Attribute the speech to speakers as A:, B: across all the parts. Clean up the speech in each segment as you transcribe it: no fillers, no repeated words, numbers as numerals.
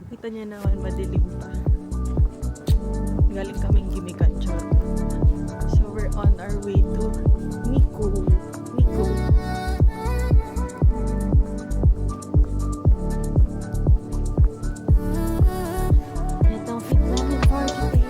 A: Kita niya naman, madilim pa. Galing kaming Gimikanchor. So we're on our way to Nikko. Nikko. Itong fit namin for today.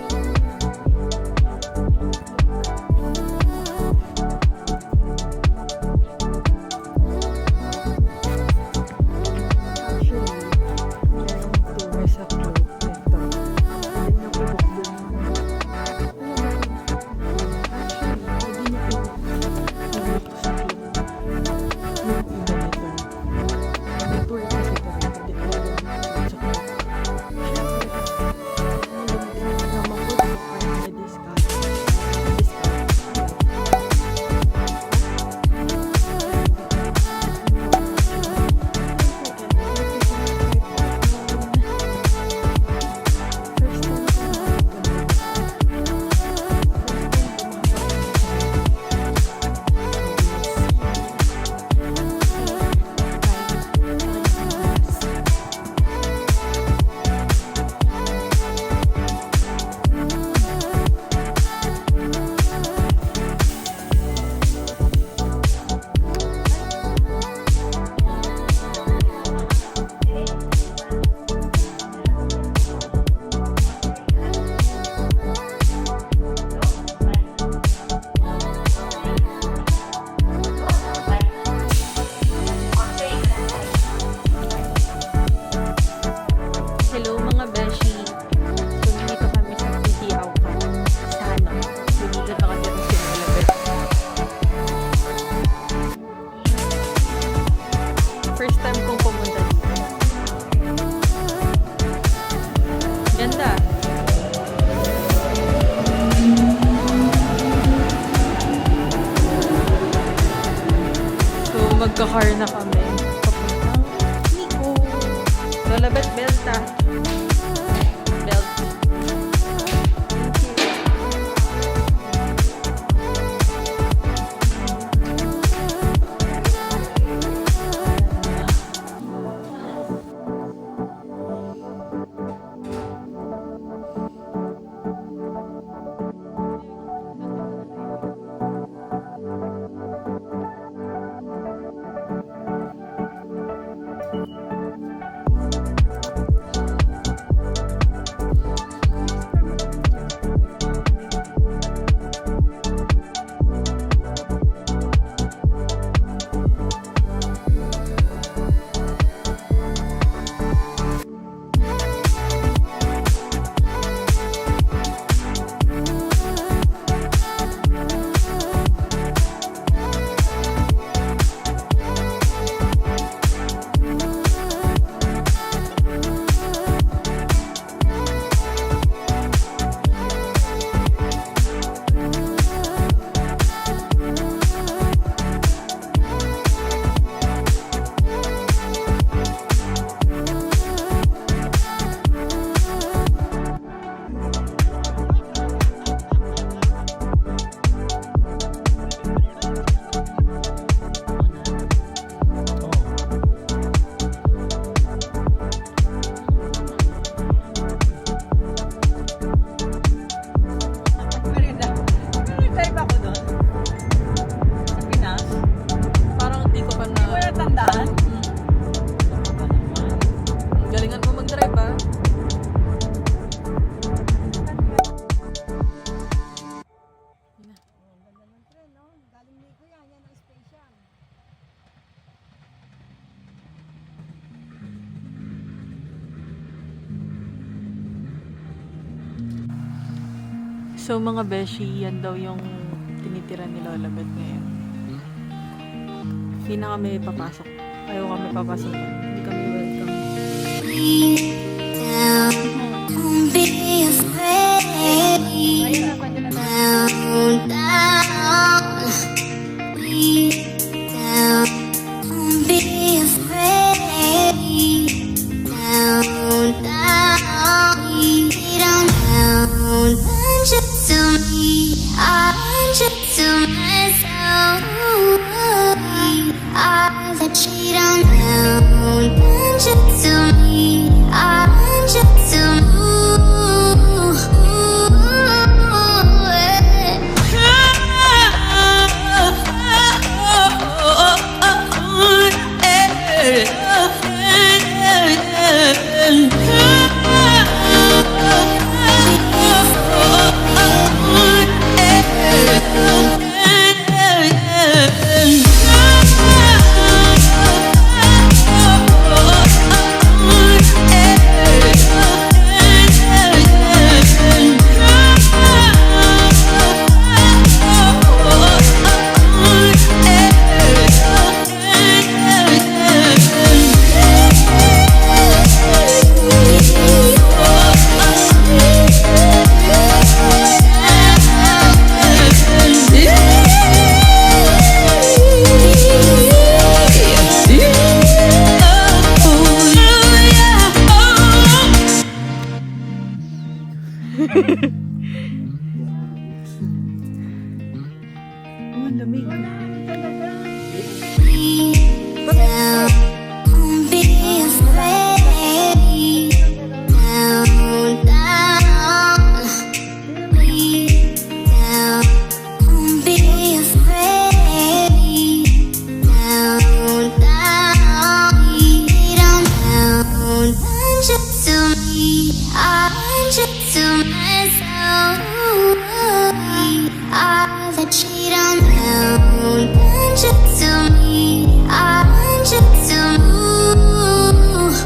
A: First time kong pumunta dito. Ganda. So, magka-car na kami. Papuntang Nikko. Lolabet Belta. Belt. So mga beshi, yan daw yung tinitira ni Lola Beth ngayon. Hindi na kami papasok. Ayaw kami papasok. Hindi kami welcome. Don't be afraid. Down, down. Down. Don't be afraid. Down, down. Down, down. To me, I want you to myself. I let you down, want you to me. Ang lamig.
B: Don't be afraid. Down, down. Down. Don't be afraid. Down, down. Down, down. Want you to me. I want you to myself. I let you down, down. Want you to me. I want you to move.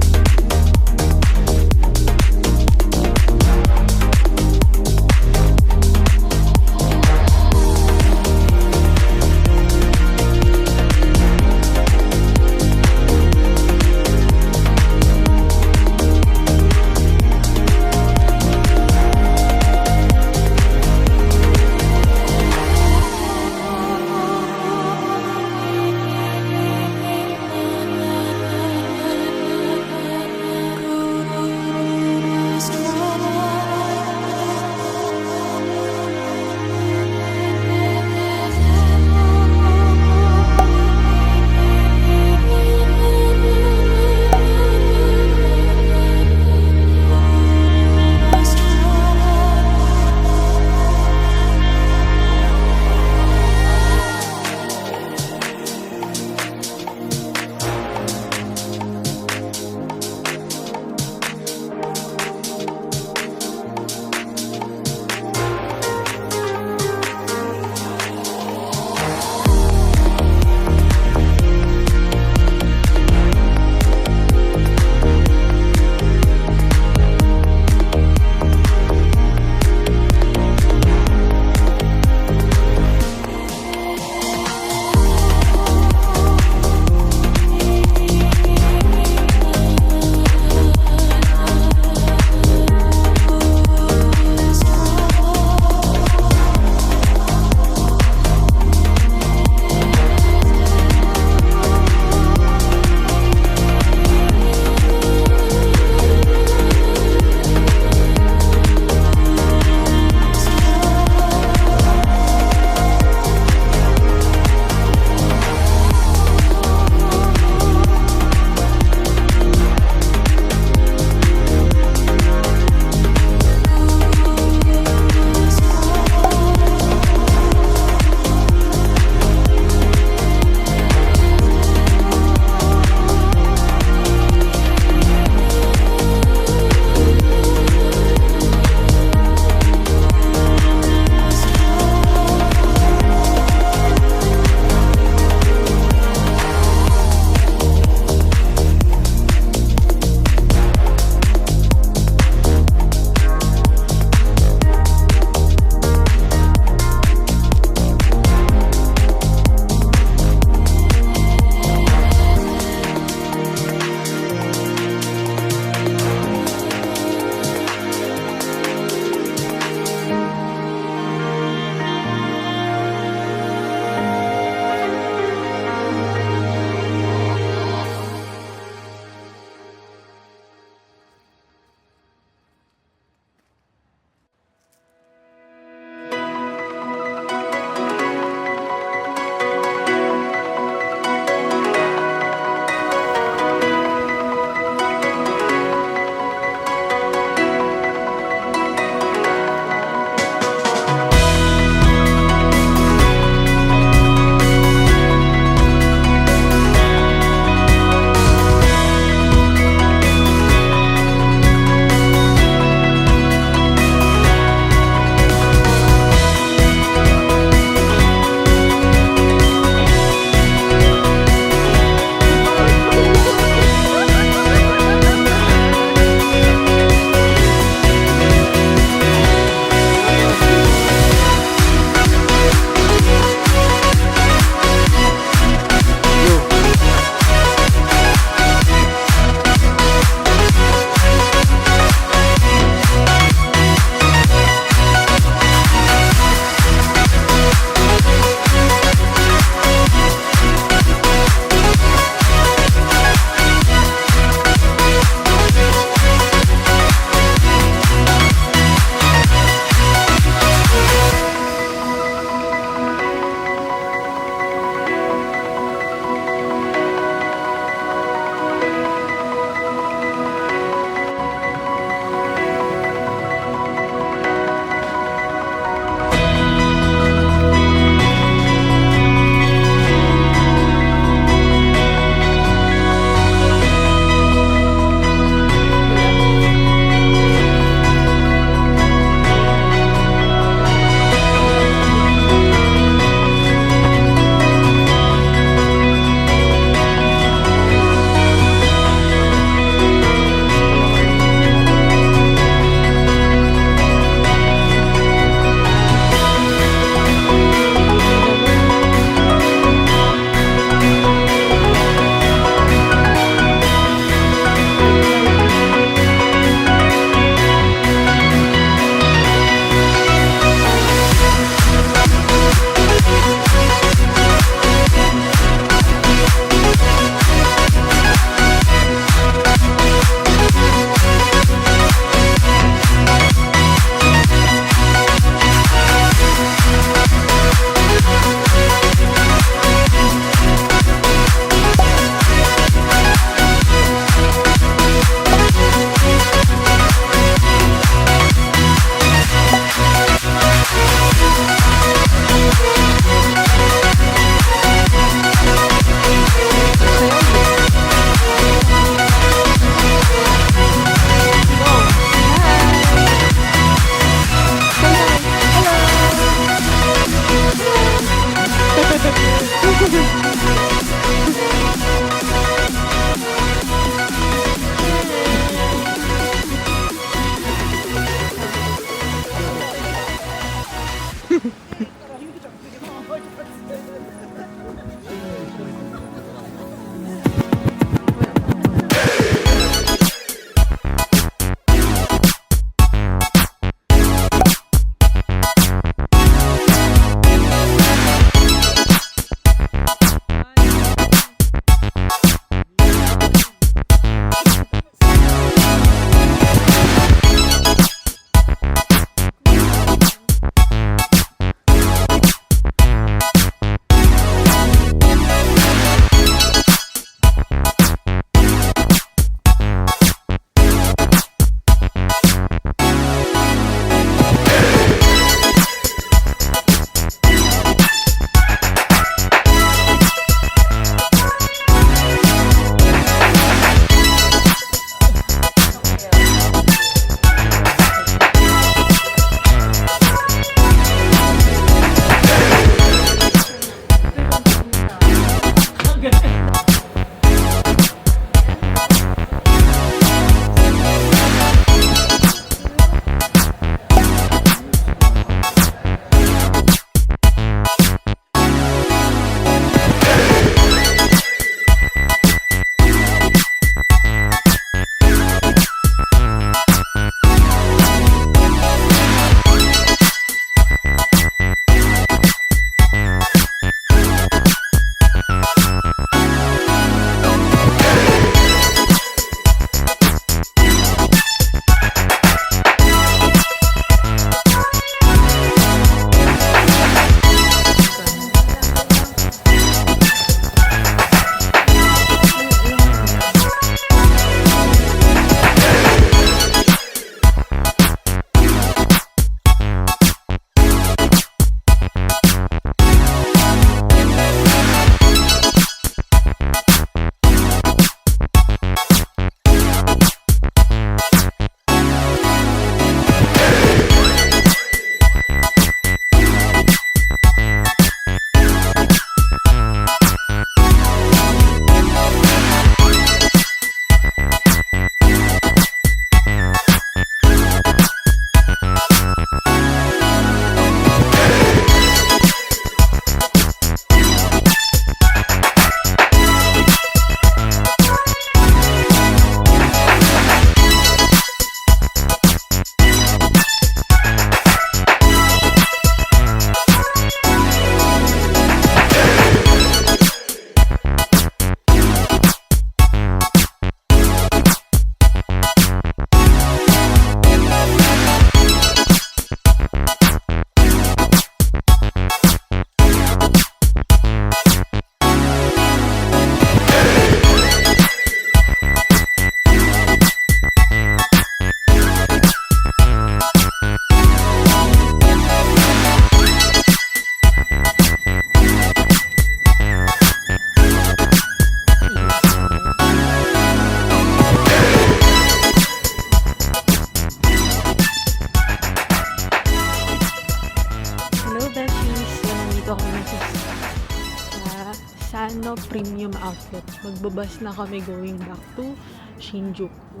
A: Premium outlet. Magbabas na kami going back to Shinjuku.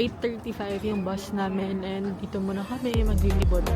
A: 8:35 yung bus namin and dito muna kami maglilibot.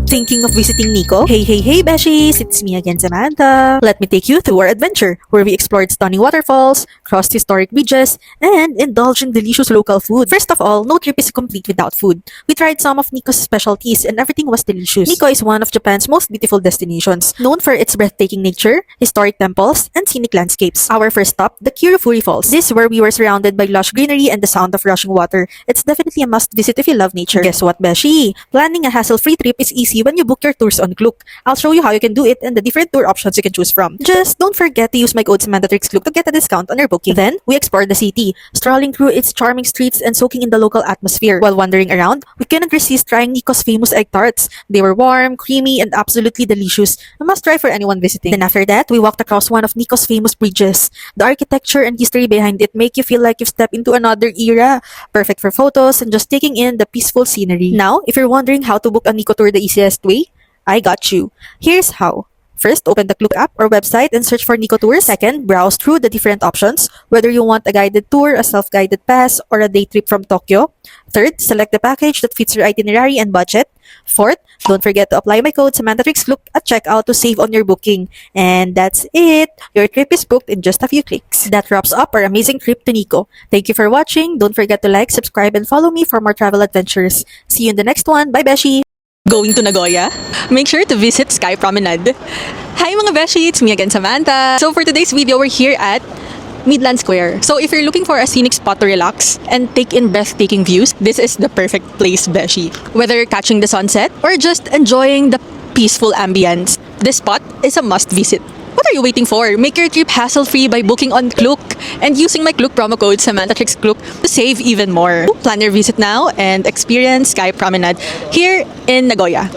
C: Thinking of visiting Nikko? Hey beshies! It's me again, Samantha. Let me take you through our adventure, where we explored stunning waterfalls, crossed historic bridges, and indulged in delicious local food. First of all, no trip is complete without food. We tried some of Nikko's specialties and everything was delicious. Nikko is one of Japan's most beautiful destinations, known for its breathtaking nature, historic temples, and scenic landscapes. Our first stop, the Kirufuri Falls. This is where we were surrounded by lush greenery and the sound of rushing water. It's definitely a must visit if you love nature. Guess what, beshi? Planning a hassle-free trip is easy when you book your tours on Klook. I'll show you how you can do it and the different tour options you can choose from. Just don't forget to use my code Samantha Trix Klook to get a discount on your booking. Then, we explored the city, strolling through its charming streets and soaking in the local atmosphere. While wandering around, we couldn't resist trying Nikko's famous egg tarts. They were warm, creamy, and absolutely delicious. A must-try for anyone visiting. Then after that, we walked across one of Nikko's famous bridges. The architecture and history behind it make you feel like you've stepped into another era. Perfect for photos and just taking in the peaceful scenery. Now, if you're wondering how to book a Nikko tour the easiest way, I got you. Here's how. First, open the Klook app or website and search for Nikko Tours. Second, browse through the different options, whether you want a guided tour, a self-guided pass, or a day trip from Tokyo. Third, select the package that fits your itinerary and budget. Fourth, don't forget to apply my code Samantha Trix Klook at checkout to save on your booking. And that's it. Your trip is booked in just a few clicks. That wraps up our amazing trip to Nikko. Thank you for watching. Don't forget to like, subscribe, and follow me for more travel adventures. See you in the next one. Bye, Beshi!
A: Going to Nagoya? Make sure to visit Sky Promenade. Hi mga beshi, it's me again, Samantha. So for today's video, we're here at Midland Square. So if you're looking for a scenic spot to relax and take in breathtaking views, this is the perfect place, beshi. Whether you're catching the sunset or just enjoying the peaceful ambience, this spot is a must visit. What are you waiting for? Make your trip hassle-free by booking on Klook and using my Klook promo code Samantha Trix Klook to save even more. Plan your visit now and experience Sky Promenade here in Nagoya.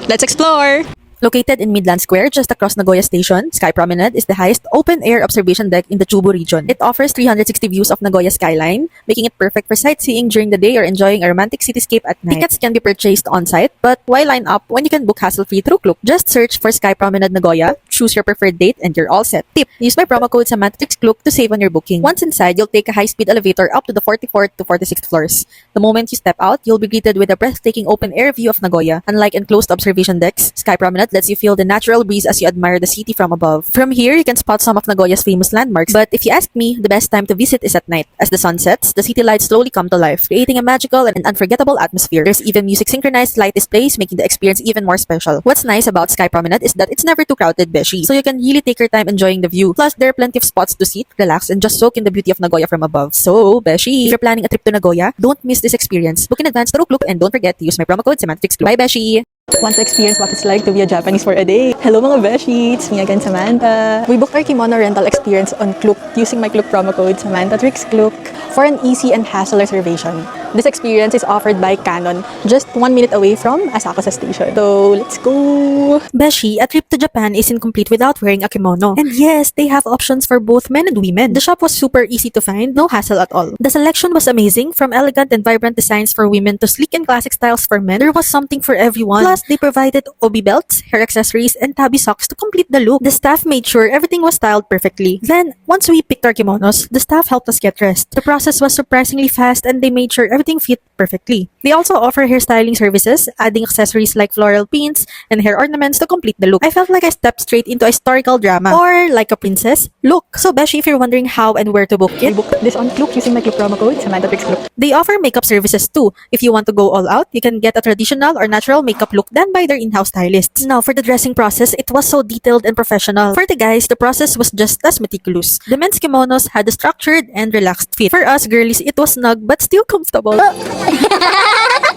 A: Let's explore!
C: Located in Midland Square, just across Nagoya Station, Sky Promenade is the highest open-air observation deck in the Chubu region. It offers 360 views of Nagoya skyline, making it perfect for sightseeing during the day or enjoying a romantic cityscape at night. Tickets can be purchased on-site, but why line up when you can book hassle-free through Klook? Just search for Sky Promenade Nagoya, choose your preferred date, and you're all set. Tip: use my promo code Samantha Trix Klook to save on your booking. Once inside, you'll take a high-speed elevator up to the 44th to 46th floors. The moment you step out, you'll be greeted with a breathtaking open-air view of Nagoya. Unlike enclosed observation decks, Sky Promenade lets you feel the natural breeze as you admire the city from above. From here, you can spot some of Nagoya's famous landmarks. But if you ask me, the best time to visit is at night. As the sun sets, the city lights slowly come to life, creating a magical and unforgettable atmosphere. There's even music-synchronized light displays, making the experience even more special. What's nice about Sky Promenade is that it's never too crowded, beshi. So you can really take your time enjoying the view. Plus, there are plenty of spots to sit, relax, and just soak in the beauty of Nagoya from above. So, beshi, if you're planning a trip to Nagoya, don't miss this experience. Book in advance through Klook and don't forget to use my promo code Samantha Trix Klook. Bye, beshi!
A: Want to experience what it's like to be a Japanese for a day? Hello mga beshi, it's me again, Samantha. We booked our kimono rental experience on Klook using my Klook promo code Samantha Trix Klook for an easy and hassle reservation. This experience is offered by Canon, just 1 minute away from Asakusa Station. So, let's go!
C: Beshi, a trip to Japan isn't complete without wearing a kimono. And yes, they have options for both men and women. The shop was super easy to find, no hassle at all. The selection was amazing, from elegant and vibrant designs for women to sleek and classic styles for men. There was something for everyone. Plus, they provided obi belts, hair accessories, and tabi socks to complete the look. The staff made sure everything was styled perfectly. Then, once we picked our kimonos, the staff helped us get dressed. The process was surprisingly fast and they made sure everything fit perfectly. They also offer hairstyling services, adding accessories like floral pins and hair ornaments to complete the look. I felt like I stepped straight into a historical drama, or like a princess. Look! So beshi, if you're wondering how and where to book it,
A: I booked this on Klook using my Klook promo code Samantha Trix Klook.
C: they offer makeup services too. If you want to go all out, you can get a traditional or natural makeup look done by their in-house stylists. Now, for the dressing process, it was so detailed and professional. For the guys, the process was just as meticulous. The men's kimonos had a structured and relaxed fit. For us girlies, it was snug but still comfortable.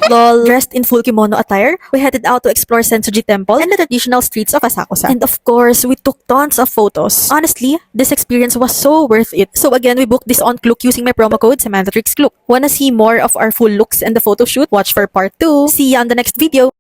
C: Lol. Dressed in full kimono attire, we headed out to explore Sensoji Temple and the traditional streets of Asakusa. And of course, we took tons of photos. Honestly, this experience was so worth it. So again, we booked this on Klook using my promo code Samantha Trix Klook. Wanna see more of our full looks and the photo shoot? Watch for part 2. See ya on the next video.